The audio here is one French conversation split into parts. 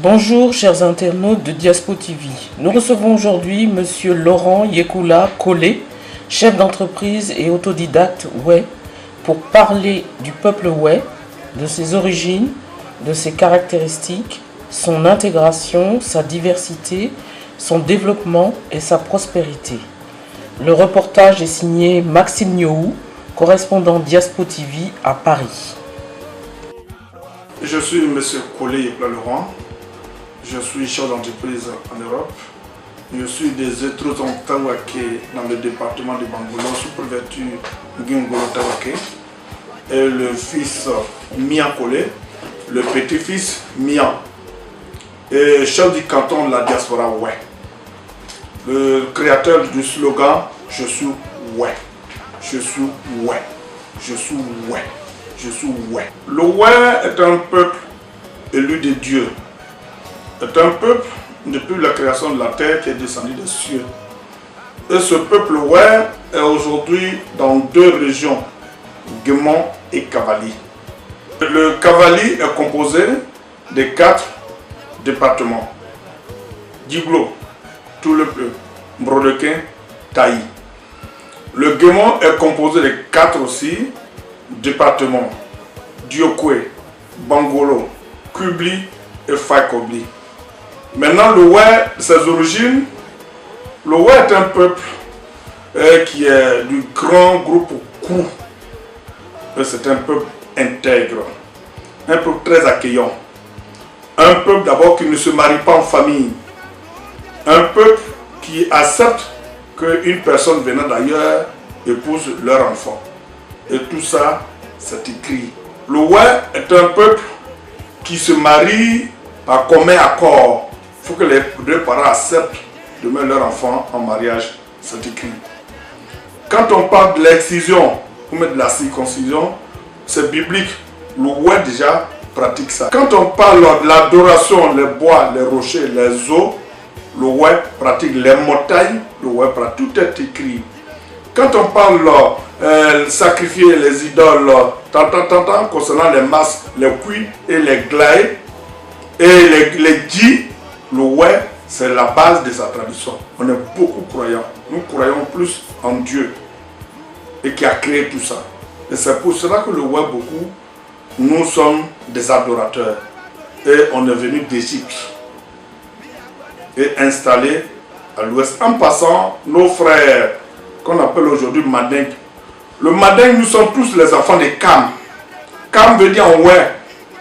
Bonjour chers internautes de Diaspo TV. Nous recevons aujourd'hui Monsieur Laurent Yekoula Collé, chef d'entreprise et autodidacte Wè, pour parler du peuple Wè, de ses origines, de ses caractéristiques, son intégration, sa diversité, son développement et sa prospérité. Le reportage est signé Maxime Nyou, correspondant Diaspo TV à Paris. Je suis M. Collé Yekoula Laurent. Je suis chef d'entreprise en Europe. Je suis des Étreux en Tawake dans le département de Bangolo, sous préfecture Ngingolo Tawake. Et le fils Mian Collé, le petit-fils Mian. Et chef du canton de la diaspora Wè. Le créateur du slogan Je suis Wè. Je suis Wè. Je suis Wè. Je suis Wè. Le Wè est un peuple élu de Dieu. C'est un peuple, depuis la création de la terre, qui est descendu des cieux. Et ce peuple Wè est aujourd'hui dans deux régions, Guémon et Cavali. Le Cavali est composé de 4 départements. Diglo, Toulepleu, Mbrodequin, Taï. Le Guémon est composé de 4 aussi départements. Diokwe, Bangolo, Kubli et Faikobli. Maintenant, le Wè, ses origines, le Wè est un peuple qui est du grand groupe Kou. C'est un peuple intègre, un peuple très accueillant. Un peuple d'abord qui ne se marie pas en famille. Un peuple qui accepte qu'une personne venant d'ailleurs épouse leur enfant. Et tout ça, c'est écrit. Le Wè est un peuple qui se marie par commun accord. Il faut que les deux parents acceptent de mettre leur enfant en mariage, c'est écrit. Quand on parle de l'excision ou de la circoncision, c'est biblique. Le Wè déjà pratique ça. Quand on parle de l'adoration, les bois, les rochers, les eaux, le Wè pratique les montagnes, le Wè pratique, tout est écrit. Quand on parle sacrifier les idoles, concernant les masses, les cuits et les glaïs et les dits, le Wè, c'est la base de sa tradition. On est beaucoup croyants. Nous croyons plus en Dieu et qui a créé tout ça. Et c'est pour cela que le Wè, beaucoup, nous sommes des adorateurs. Et on est venu d'Égypte et installé à l'ouest. En passant, nos frères, qu'on appelle aujourd'hui Manding. Le Manding, nous sommes tous les enfants de Kam. Kam veut dire en Wè,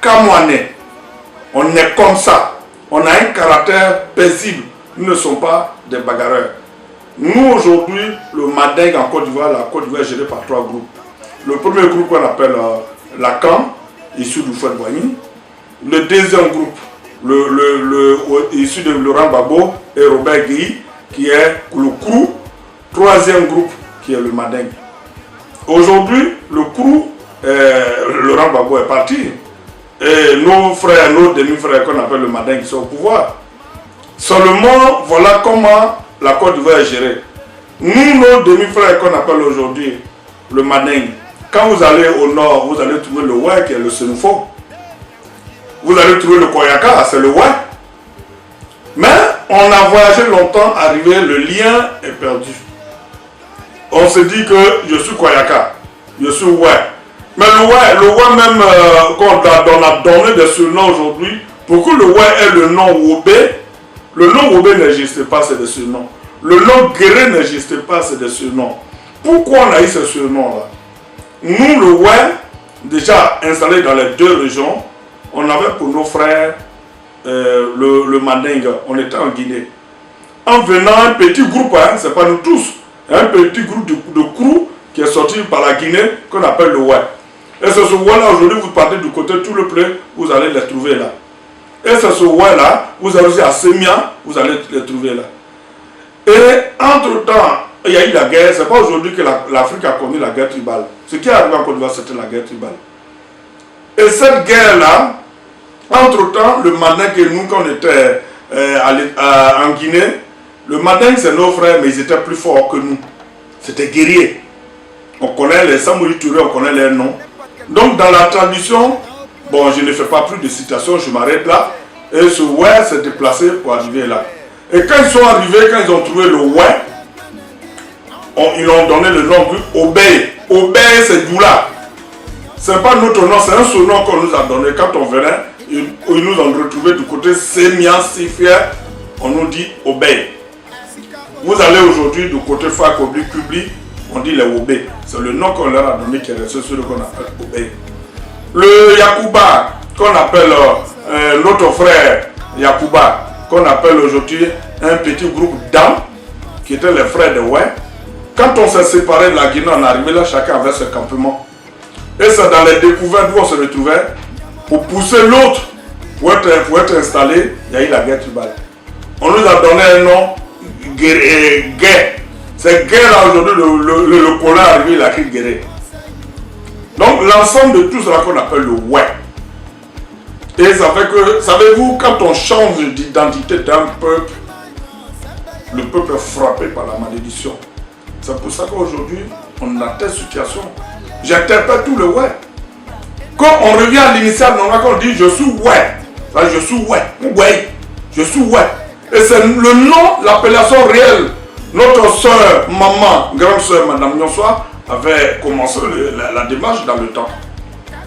Kamwane. On est comme ça. On a un caractère paisible. Nous ne sommes pas des bagarreurs. Nous, aujourd'hui, le Manding en Côte d'Ivoire, la Côte d'Ivoire est gérée par 3 groupes. Le premier groupe qu'on appelle la CAM, issu du Fouet Boigny. Le deuxième groupe, issu de Laurent Gbagbo et Robert Guy, qui est le Krou. Troisième groupe, qui est le Manding. Aujourd'hui, le Krou, Laurent Gbagbo est parti. Et nos frères, nos demi-frères qu'on appelle le Manding qui sont au pouvoir. Seulement, voilà comment la Côte d'Ivoire est gérée. Nous, nos demi-frères qu'on appelle aujourd'hui le Manding, quand vous allez au nord, vous allez trouver le Wè qui est le Senufo. Vous allez trouver le Koyaka, c'est le Wè. Mais on a voyagé longtemps, arrivé, le lien est perdu. On se dit que je suis Koyaka, je suis Wè. Mais le Wè même, quand on a donné des surnoms aujourd'hui, pour que le Wè ait le nom Wobé, le nom Wobé n'existe pas, c'est des surnoms. Le nom Guéré n'existe pas, c'est des surnoms. Pourquoi on a eu ces surnoms-là? Nous, le Wè, déjà installé dans les 2 régions, on avait pour nos frères le Manding, on était en Guinée. En venant, un petit groupe, hein, c'est pas nous tous, un petit groupe de Krou qui est sorti par la Guinée, qu'on appelle le Wè. Et c'est ce Wè-là, aujourd'hui, vous partez du côté tout le blé, vous allez les trouver là. Et c'est ce Wè-là, vous allez aussi à Semia, vous allez les trouver là. Et entre-temps, il y a eu la guerre. C'est pas aujourd'hui que l'Afrique a connu la guerre tribale. Ce qui est arrivé en Côte d'Ivoire, c'était la guerre tribale. Et cette guerre-là, entre-temps, le Manding et nous, quand on était en Guinée, le Manding, c'est nos frères, mais ils étaient plus forts que nous. C'était guerriers. On connaît les Samori Touré, on connaît leurs noms. Donc dans la tradition, bon, je ne fais pas plus de citations, je m'arrête là. Et ce ouais s'est déplacé pour arriver là. Et quand ils sont arrivés, quand ils ont trouvé le ouais, ils ont donné le nom Obey. Obey, c'est Doula. Ce n'est pas notre nom, c'est un surnom qu'on nous a donné. Quand on venait, ils nous ont retrouvé du côté Sémian, Sifia, on nous dit Obey. Vous allez aujourd'hui du côté Fakobli, Kubli, on dit les Obey. C'est le nom qu'on leur a donné qui est resté celui qu'on appelle Obey. Le Yakuba, qu'on appelle notre frère Yakuba, qu'on appelle aujourd'hui un petit groupe d'âmes, qui étaient les frères de Ouai. Quand on s'est séparé de la Guinée, on est arrivé là, chacun avait ce campement. Et c'est dans les découvertes où on se retrouvait, pour pousser l'autre, pour être installé, il y a eu la guerre tribale. On nous a donné un nom, guerre. C'est guerre là aujourd'hui, le colon est arrivé, il a écrit guerre. Donc l'ensemble de tout cela qu'on appelle le ouais. Et ça fait que, savez-vous, quand on change d'identité d'un peuple, le peuple est frappé par la malédiction. C'est pour ça qu'aujourd'hui, on a telle situation. J'interprète tout le ouais. Quand on revient à l'initial, on dit je suis ouais. Je suis ouais. Je suis ouais. Et c'est le nom, l'appellation réelle. Notre soeur, maman, grande soeur, madame Nyonsoi, avait commencé la démarche dans le temps.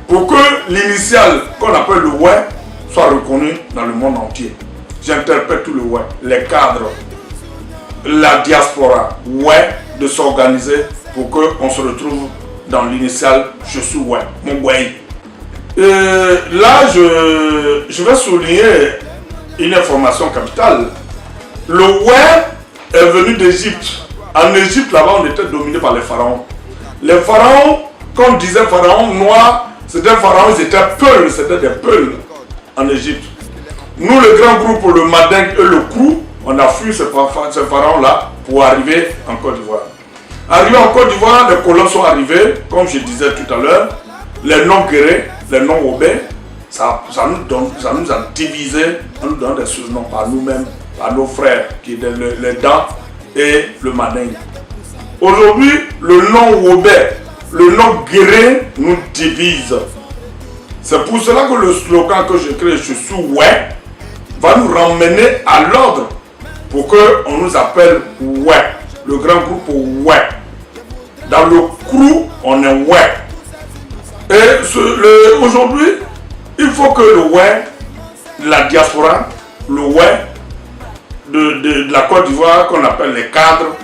Pour que l'initial qu'on appelle le ouais soit reconnu dans le monde entier. J'interprète tout le ouais. Les cadres, la diaspora, ouais, de s'organiser pour qu'on se retrouve dans l'initial je suis ouais, mon ouais. Là, je vais souligner une information capitale. Le ouais est venu d'Égypte. En Égypte, là-bas, on était dominé par les pharaons. Les pharaons, quand on disait pharaons noirs, c'était pharaons, ils étaient peuls, c'était des peuls en Égypte. Nous, le grand groupe, le Madingue et le Krou, on a fui ces pharaons-là pour arriver en Côte d'Ivoire. Arrivé en Côte d'Ivoire, les colons sont arrivés, comme je disais tout à l'heure, les noms guérés, les noms obés, ça nous a divisé, on nous donne des surnoms par nous-mêmes, par nos frères, qui étaient les dents et le Madingue. Aujourd'hui, le nom obé, le nom guéré nous divise. C'est pour cela que le slogan que je crée, je suis ouais, va nous ramener à l'ordre pour qu'on nous appelle ouais, le grand groupe ouais. Dans le crew, on est ouais. Et aujourd'hui, il faut que le ouais, la diaspora, le ouais de la Côte d'Ivoire, qu'on appelle les cadres,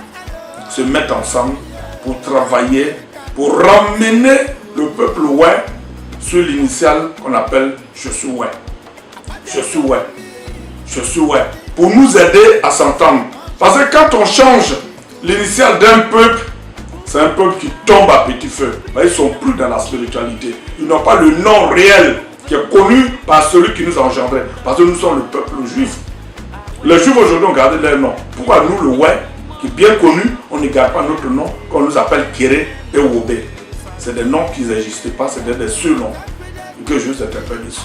se mettent ensemble pour travailler, pour ramener le peuple ouais sur l'initiale qu'on appelle je suis ouais. Je suis ouais. Je suis ouais. Pour nous aider à s'entendre. Parce que quand on change l'initiale d'un peuple, c'est un peuple qui tombe à petit feu. Ils ne sont plus dans la spiritualité. Ils n'ont pas le nom réel qui est connu par celui qui nous a engendrés. Parce que nous sommes le peuple juif. Les juifs aujourd'hui ont gardé leur nom. Pourquoi nous, le ouais, qui est bien connu, on ne garde pas notre nom, qu'on nous appelle Kéré et Wobé. C'est des noms qui n'existaient pas, c'est des surnoms que je vous interpelle ici.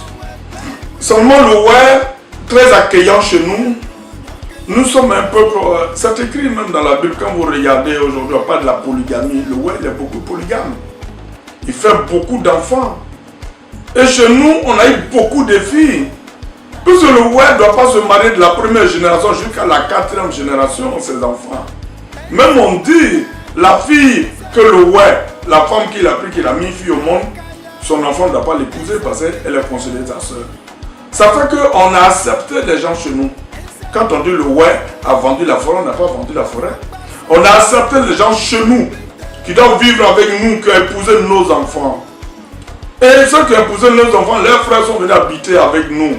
Seulement le ouais, très accueillant chez nous, nous sommes un peuple, c'est écrit même dans la Bible, quand vous regardez aujourd'hui, on parle de la polygamie, le ouais, il est beaucoup polygame. Il fait beaucoup d'enfants. Et chez nous, on a eu beaucoup de filles. Puisque le ouais ne doit pas se marier de la première génération jusqu'à la 4e génération, ses enfants. Même on dit, la fille que le ouais, la femme qu'il a pris, qu'il a mis fille au monde, son enfant ne doit pas l'épouser parce qu'elle est considérée sa soeur. Ça fait qu'on a accepté les gens chez nous. Quand on dit le ouais a vendu la forêt, on n'a pas vendu la forêt. On a accepté les gens chez nous qui doivent vivre avec nous, qui ont épousé nos enfants. Et ceux qui ont épousé nos enfants, leurs frères sont venus habiter avec nous.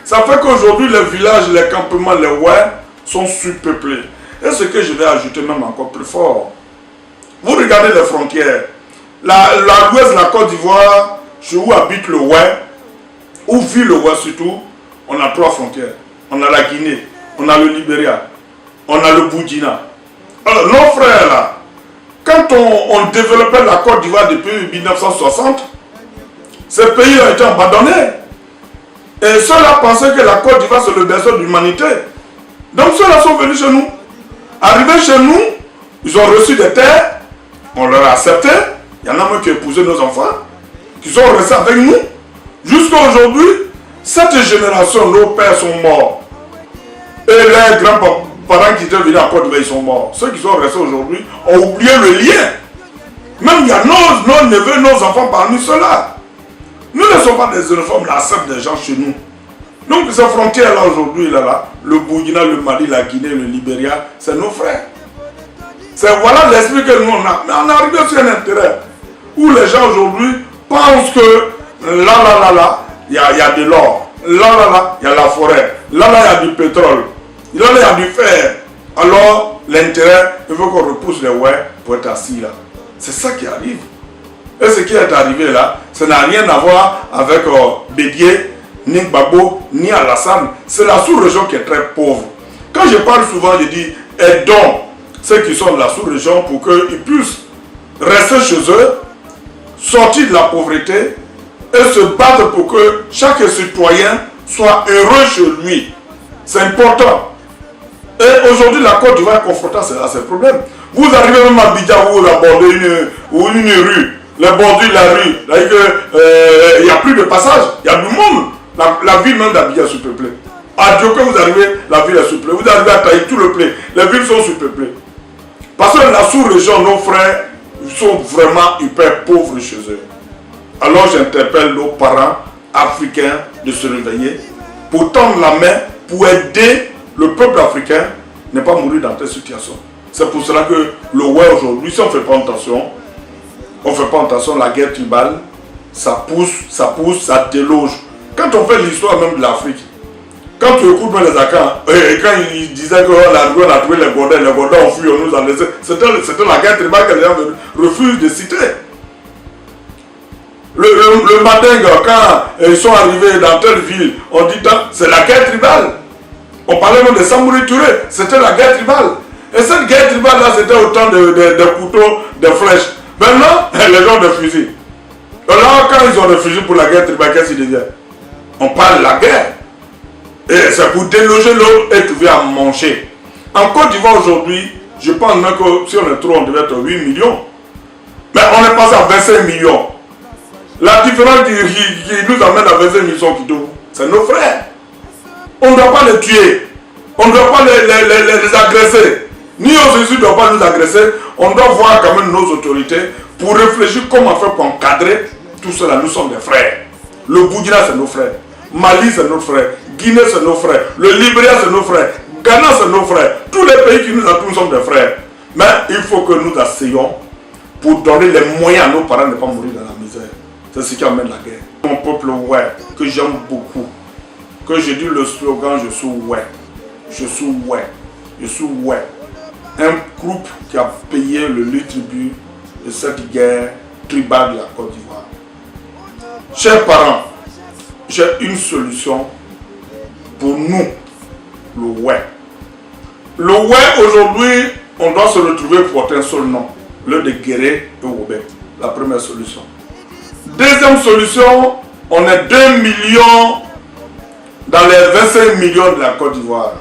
Ça fait qu'aujourd'hui, les villages, les campements, les ouais sont surpeuplés. Et ce que je vais ajouter même encore plus fort. Vous regardez les frontières. L'ouest de la Côte d'Ivoire, chez où habite le ouais, où vit le ouais surtout, on a 3 frontières. On a la Guinée, on a le Libéria, on a le Burkina. Alors, nos frères là, quand on développait la Côte d'Ivoire depuis 1960, ces pays ont été abandonnés. Et ceux-là pensaient que la Côte d'Ivoire c'est le berceau de l'humanité. Donc ceux-là sont venus chez nous. Arrivés chez nous, ils ont reçu des terres, on leur a accepté. Il y en a même qui ont épousé nos enfants, qui sont restés avec nous. Jusqu'à aujourd'hui, Cette génération, nos pères sont morts. Et les grands-parents qui étaient venus à Côte d'Ivoire, ils sont morts. Ceux qui sont restés aujourd'hui ont oublié le lien. Même il y a nos neveux, nos enfants parmi ceux-là. Nous ne sommes pas des uniformes, la acceptent des gens chez nous. Donc ces frontières-là aujourd'hui, là, le Burkina, le Mali, la Guinée, le Libéria, c'est nos frères. C'est voilà l'esprit que nous on a. Mais on est arrivé sur un intérêt où les gens aujourd'hui pensent que là, il y a de l'or. Là, il y a la forêt. Là, il y a du pétrole. Là, il y a du fer. Alors, l'intérêt, il faut qu'on repousse les ouais pour être assis là. C'est ça qui arrive. Et ce qui est arrivé là, ça n'a rien à voir avec Bédié, ni Gbagbo, ni Alassane. C'est la sous-région qui est très pauvre. Quand je parle souvent, je dis aidons ceux qui sont de la sous-région pour qu'ils puissent rester chez eux, sortir de la pauvreté et se battre pour que chaque citoyen soit heureux chez lui. C'est important. Et aujourd'hui, la Côte d'Ivoire est confrontée à ces problèmes. Vous arrivez même à Abidjan où vous abordez une rue, les bordures de la rue, il n'y a plus de passage, il y a du monde. La ville même d'Abidjan est sous-peuplée. À Dioké, vous arrivez, la ville est sous-peuplée. Vous arrivez à Taï, tout le plaît. Les villes sont sous-peuplées. Parce que la sous-région, nos frères sont vraiment hyper pauvres chez eux. Alors j'interpelle nos parents africains de se réveiller pour tendre la main, pour aider le peuple africain ne pas mourir dans cette situation. C'est pour cela que le ouais aujourd'hui, si on ne fait pas attention, la guerre tribale, ça pousse, ça déloge. Quand on fait l'histoire même de l'Afrique, quand tu écoutes les Akans, et quand ils disaient qu'on a trouvé les Gondais ont fui, on nous a laissé, c'était la guerre tribale que les gens refusent de citer. Le matin, quand ils sont arrivés dans telle ville, on dit c'est la guerre tribale. On parlait même de Samori Touré, c'était la guerre tribale. Et cette guerre tribale là, c'était autant de couteaux, de flèches. Maintenant, les gens de fusils. Et là, quand ils ont des fusils pour la guerre tribale, qu'est-ce qu'ils deviennent? On parle de la guerre. Et c'est pour déloger l'autre et trouver à manger. En Côte d'Ivoire aujourd'hui, je pense même que si on est trop, on devait être 8 millions. Mais on est passé à 25 millions. La différence qui nous amène à 25 millions qui tout, c'est nos frères. On ne doit pas les tuer. On ne doit pas les agresser. Ni Jésus ne doit pas nous agresser. On doit voir quand même nos autorités pour réfléchir comment faire pour encadrer tout cela. Nous sommes des frères. Le Burkina, c'est nos frères. Mali, c'est nos frères. Guinée, c'est nos frères. Le Libéria, c'est nos frères. Ghana, c'est nos frères. Tous les pays qui nous entourent, nous sommes des frères. Mais il faut que nous asseyions pour donner les moyens à nos parents de ne pas mourir dans la misère. C'est ce qui amène la guerre. Mon peuple, ouais, que j'aime beaucoup. Que je dis le slogan, je suis ouais. Je suis ouais. Je suis ouais. Un groupe qui a payé le tribut de cette guerre tribale de la Côte d'Ivoire. Chers parents, j'ai une solution pour nous, le ouais. Le ouais, aujourd'hui, on doit se retrouver pour porter un seul nom, le de Guéré et Robert. La première solution. Deuxième solution, on est 2 millions dans les 25 millions de la Côte d'Ivoire.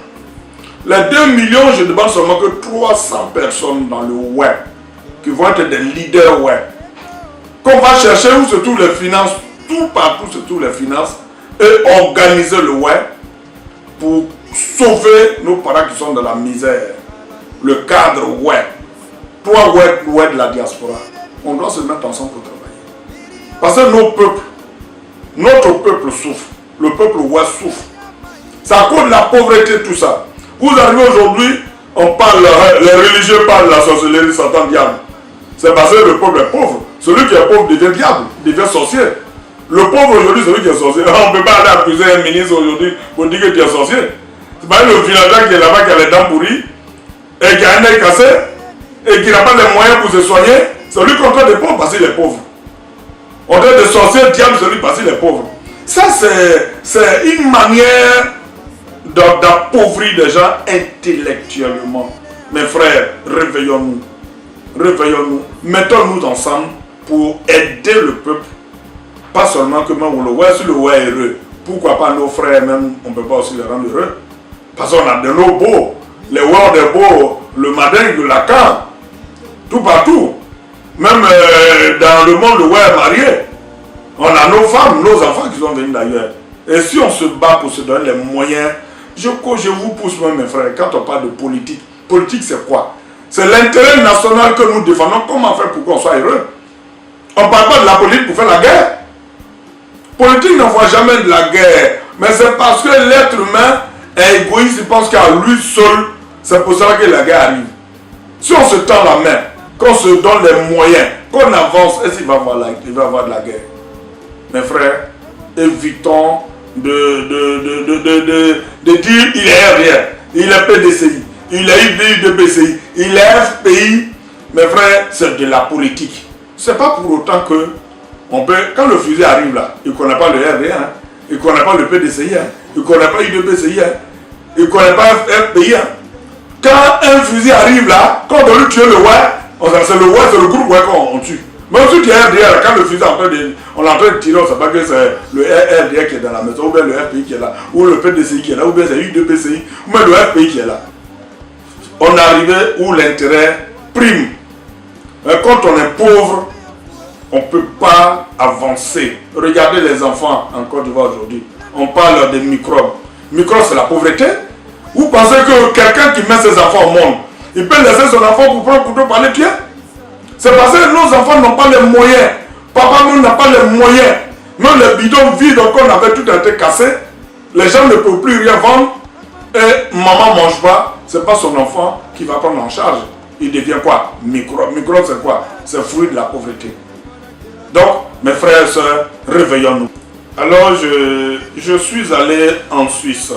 Les 2 millions, je demande seulement que 300 personnes dans le web, qui vont être des leaders web, qu'on va chercher où se trouvent les finances, tout partout se trouvent les finances, et organiser le web pour sauver nos parents qui sont dans la misère. Le cadre web. Toi web de la diaspora. On doit se mettre ensemble pour travailler. Parce que notre peuple souffre. Le peuple web souffre. C'est à cause de la pauvreté, tout ça. Vous arrivez aujourd'hui, on parle, les religieux parlent de la sorcellerie, Satan, diable. C'est parce que le peuple est pauvre. Celui qui est pauvre devient diable, devient sorcier. Le pauvre aujourd'hui, celui qui est sorcier. On ne peut pas aller accuser un ministre aujourd'hui pour dire que tu es sorcier. C'est pas le villageois qui est là-bas, qui a les dents pourries, et qui a un œil cassé, et qui n'a pas les moyens pour se soigner. C'est lui qu'on traite de pauvre parce qu'il est pauvre. On traite de sorcier, diable, celui parce qu'il est pauvre. Ça, c'est une manière d'appauvrir des gens intellectuellement. Mes frères, réveillons-nous. Réveillons-nous. Mettons-nous ensemble pour aider le peuple. Pas seulement que même le ouais, si le ouais est heureux. Pourquoi pas nos frères même, on ne peut pas aussi les rendre heureux. Parce qu'on a de nos beaux. Les ouais ont des beaux, le Madingue, le Lacan. Tout partout. Même dans le monde, le ouais est marié. On a nos femmes, nos enfants qui sont venus d'ailleurs. Et si on se bat pour se donner les moyens, je vous pousse moi mes frères, quand on parle de politique, politique c'est quoi? C'est l'intérêt national que nous défendons. Comment faire pour qu'on soit heureux? On ne parle pas de la politique pour faire la guerre. Politique n'envoie jamais de la guerre. Mais c'est parce que l'être humain est égoïste, il pense qu'à lui seul, c'est pour ça que la guerre arrive. Si on se tend la main, qu'on se donne les moyens, qu'on avance, est-ce qu'il va y avoir de la guerre? Mes frères, évitons de dire il est RDR, il est PDCI, il est UDPCI, il est FPI. Mes frères, c'est de la politique. C'est pas pour autant que on peut, quand le fusil arrive là, il ne connaît pas le RDR, hein, il ne connaît pas le PDCI, hein, il ne connaît pas UDPCI, hein, il ne connaît pas FPI. Hein. Quand un fusil arrive là, quand on doit lui tuer le ouais, c'est le groupe ouais qu'on tue. Même si tu es RDR, quand le fusil est en train de tirer, on ne sait pas que c'est le RDR qui est dans la maison, ou bien le FPI qui est là, ou le PDCI qui est là, ou bien c'est UDPCI, ou bien le FPI qui est là. On est arrivé où l'intérêt prime. Mais quand on est pauvre, on ne peut pas avancer. Regardez les enfants en Côte d'Ivoire aujourd'hui. On parle des microbes. Microbes, c'est la pauvreté. Vous pensez que quelqu'un qui met ses enfants au monde, il peut laisser son enfant pour prendre un couteau par les pieds? C'est parce que nos enfants n'ont pas les moyens. Papa nous n'a pas les moyens. Même les bidons vides qu'on avait tout été cassé, les gens ne peuvent plus rien vendre. Et maman ne mange pas. Ce n'est pas son enfant qui va prendre en charge. Il devient quoi? Microbe. Microbe, c'est quoi? C'est fruit de la pauvreté. Donc, mes frères et sœurs, réveillons-nous. Alors, je suis allé en Suisse.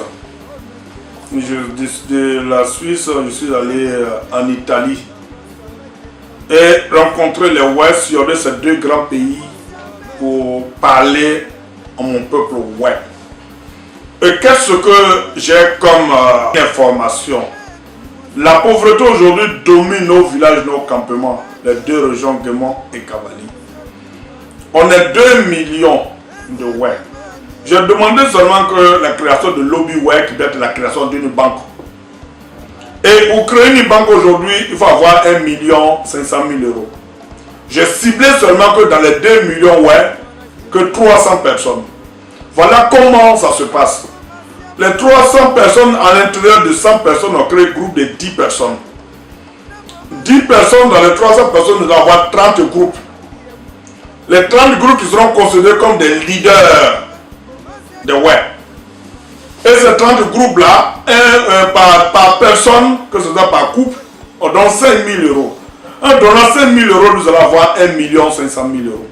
De la Suisse, je suis allé en Italie. Et rencontrer les Ouest sur ces deux grands pays pour parler à mon peuple Ouest. Et qu'est-ce que j'ai comme information? La pauvreté aujourd'hui domine nos villages, nos campements, les deux régions Guémon et Cavali. On est 2 millions de Ouest. J'ai demandé seulement que la création de lobby Ouest, qui doit être la création d'une banque. Et pour créer une banque aujourd'hui, il faut avoir 1 500 000 euros. J'ai ciblé seulement que dans les 2 millions Ouest, que 300 personnes. Voilà comment ça se passe. Les 300 personnes, à l'intérieur de 100 personnes, ont créé un groupe de 10 personnes. 10 personnes, dans les 300 personnes, nous allons avoir 30 groupes. Les 30 groupes qui seront considérés comme des leaders de web. Et ces 30 groupes-là, par personne, que ce soit par couple, on donne 5 000 euros. En donnant 5 000 euros, nous allons avoir 1 500 000 euros.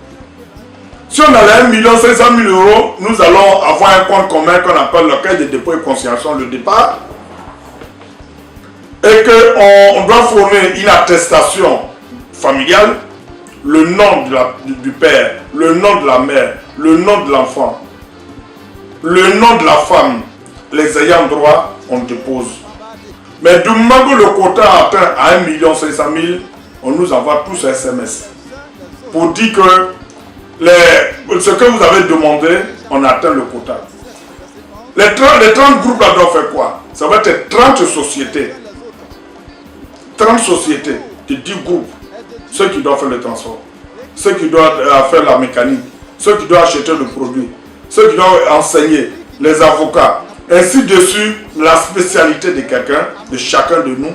Si on a les 1 500 000 euros, nous allons avoir un compte commun qu'on appelle le caisse de dépôt et consignation, le départ. Et qu'on doit fournir une attestation familiale, le nom du père, le nom de la mère, le nom de l'enfant, le nom de la femme, les ayants droit, on dépose. Mais du moment que le quota atteint à 1 500 000, on nous envoie tous un SMS pour dire que ce que vous avez demandé, on atteint le quota. Les 30 groupes là doivent faire quoi? Ça va être 30 sociétés. 30 sociétés de 10 groupes. Ceux qui doivent faire le transport, ceux qui doivent faire la mécanique, ceux qui doivent acheter le produit, ceux qui doivent enseigner, les avocats. Ainsi de suite, la spécialité de quelqu'un, de chacun de nous,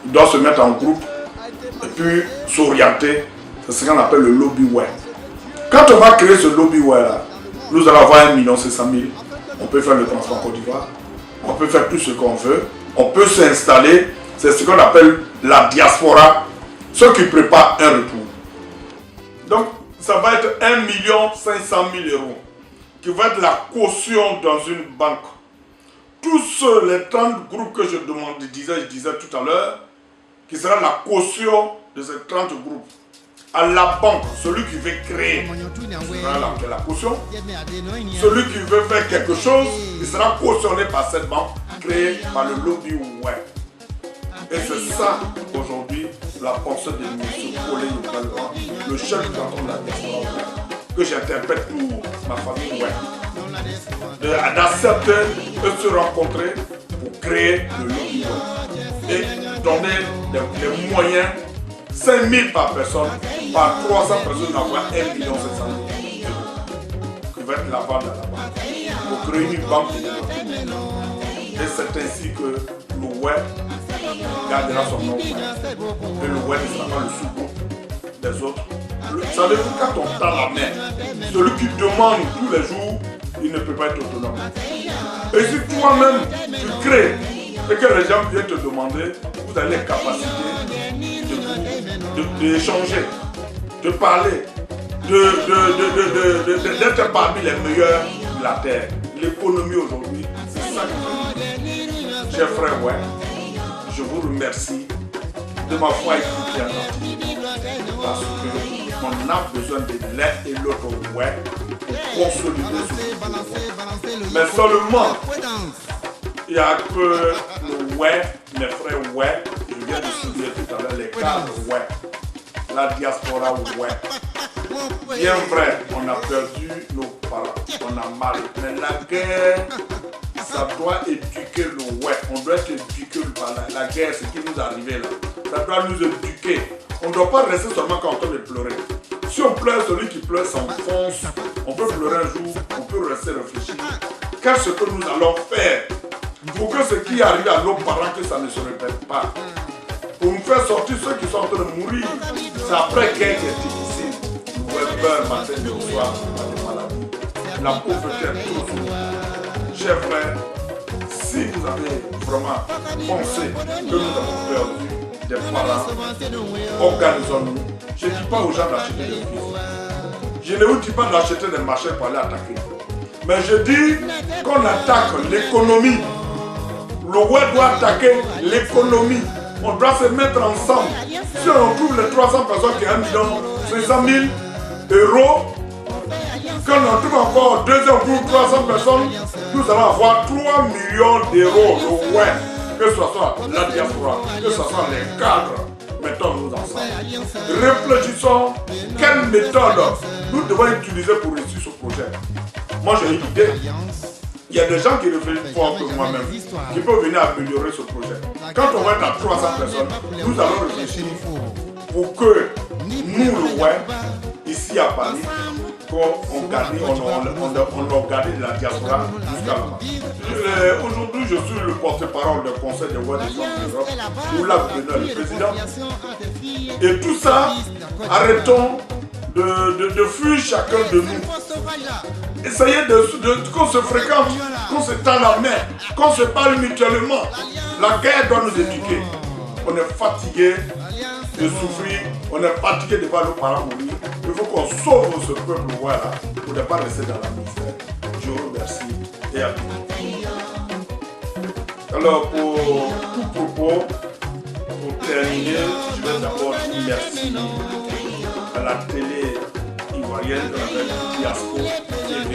il doit se mettre en groupe et puis s'orienter. C'est ce qu'on appelle le lobby web. Quand on va créer ce lobby web là, nous allons avoir 1 500 000. On peut faire le transport en Côte d'Ivoire. On peut faire tout ce qu'on veut. On peut s'installer. C'est ce qu'on appelle la diaspora. Ceux qui préparent un retour. Donc, ça va être 1 500 000 euros qui va être la caution dans une banque. Tous les 30 groupes que je disais tout à l'heure, qui sera la caution de ces 30 groupes. À la banque, celui qui veut créer sera la caution. Celui qui veut faire quelque chose, il sera cautionné par cette banque créée par le lobby web. Et c'est ça aujourd'hui la pensée de M. Colé, le chef du canton de la diaspora, que j'interprète pour ma famille web. D'accepter de se rencontrer pour créer le lobby web et donner les moyens. 5 000 par personne, par 300 personnes, d'avoir 1 500 000 euros qui va être la vente à la banque. pour créer une banque de données. Et c'est ainsi que le web gardera son nom. Et le web ne sera pas le sous-groupe des autres. Savez-vous, quand on tend la main, celui qui demande tous les jours, il ne peut pas être autonome. Et si toi-même tu crées et que les gens viennent te demander, vous avez les capacités d'échanger, de parler, d'être parmi les meilleurs de la terre. L'économie aujourd'hui, c'est ça que je dis. Chers frères, ouais, je vous remercie de ma foi écoutée attentive. Parce qu'on a besoin de l'un et l'autre ouais pour consolider ce projet. Mais seulement, il n'y a que le ouais, mes frères ouais, je viens de souligner tout à l'heure les cadres ouais, la diaspora ouais. Bien vrai, on a perdu nos parents, on a mal, mais la guerre, ça doit éduquer le ouais, on doit être éduqué par la guerre, ce qui nous est arrivé là, ça doit nous éduquer. On ne doit pas rester seulement quand on est en train de pleurer. Si on pleure, celui qui pleure s'enfonce. On peut pleurer un jour, on peut rester réfléchir. Qu'est-ce que nous allons faire pour que ce qui arrive à nos parents, que ça ne se répète pas? Pour nous faire sortir ceux qui sont en train de mourir. C'est après guerre qui est difficile. Nous pouvons peur matin et au soir par des maladies. La pauvreté est trop sourde. Chers frères, si vous avez vraiment pensé que nous avons perdu des parents, organisons-nous. Je ne dis pas aux gens d'acheter des fils. Je ne vous dis pas d'acheter des marchés pour aller attaquer. Mais je dis qu'on attaque l'économie. Le web doit attaquer l'économie. On doit se mettre ensemble. Si on trouve les 300 personnes qui ont 500 000 euros, quand on trouve encore 200 ou 300 personnes, nous allons avoir 3 millions d'euros le web. Que ce soit la diaspora, que ce soit les cadres, mettons-nous ensemble. Réfléchissons quelle méthode nous devons utiliser pour réussir ce projet. Moi j'ai une idée. Il y a des gens qui réfléchissent fort que moi-même, qui peuvent venir améliorer ce projet. Quand on va être à 300 personnes, nous allons réfléchir pour que nous, le web, ici à Paris, on organise la diaspora jusqu'à là-bas. Aujourd'hui, je suis le porte-parole du Conseil des Web de l'Europe, où là vous venez le président. Et tout ça, arrêtons de fuir chacun de nous. Essayez qu'on se fréquente, qu'on se tend la main, qu'on se parle mutuellement. La guerre doit nous éduquer. On est fatigué de souffrir, on est fatigué de voir nos parents mourir. Il faut qu'on sauve ce peuple voilà, pour ne pas rester dans la misère. Je vous remercie et à bientôt. Alors pour tout propos, pour terminer, je vais d'abord dire merci à la télé ivoirienne de la Diaspo TV.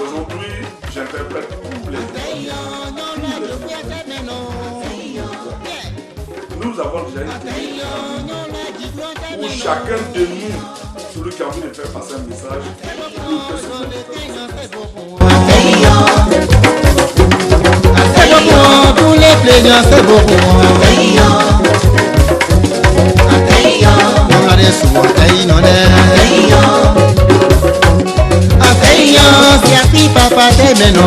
Aujourd'hui, j'interprète tous les Nous avons déjà une télé où chacun de nous, celui qui a envie de faire passer un message, nous peut se faire pour les plaignants, c'est beaucoup. On a des sous, on a si papa te meno.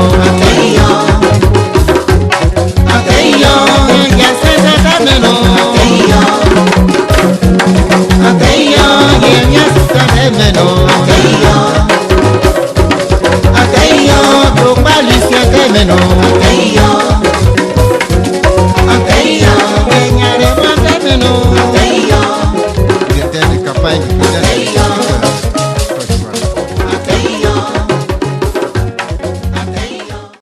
Campagne